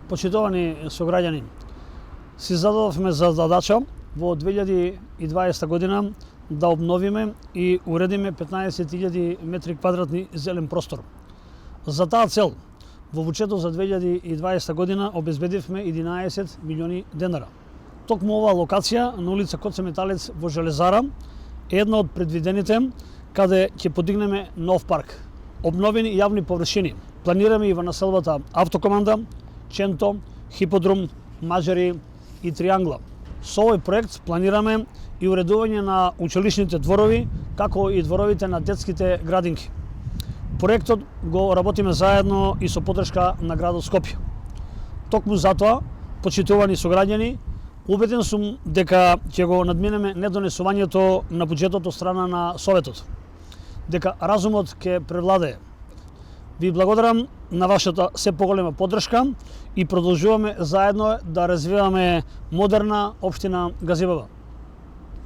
Почитувани сограѓани, си зададовме за задача во 2020 година да обновиме и уредиме 15.000 метри квадратни зелен простор. За таа цел, во буџетот за 2020 година обезбедивме 11 милиони денара. Токму оваа локација на улица Коце Металец во Железара е една од предвидените каде ќе подигнеме нов парк, обновени јавни површини. Планираме и во населбата Автокоманда, Ченто, Хиподрум, Маџари и Триангла. Со овој проект планираме и уредување на училишните дворови, како и дворовите на детските градинки. Проектот го работиме заедно и со поддршка на градот Скопје. Токму затоа, почитувани сограѓани, убеден сум дека ќе го надминеме недонесувањето на буџетот од страна на Советот, дека разумот ќе превладее. Ви благодарам на вашата се поголема поддршка и продолжуваме заедно да развиваме модерна општина Газибаба.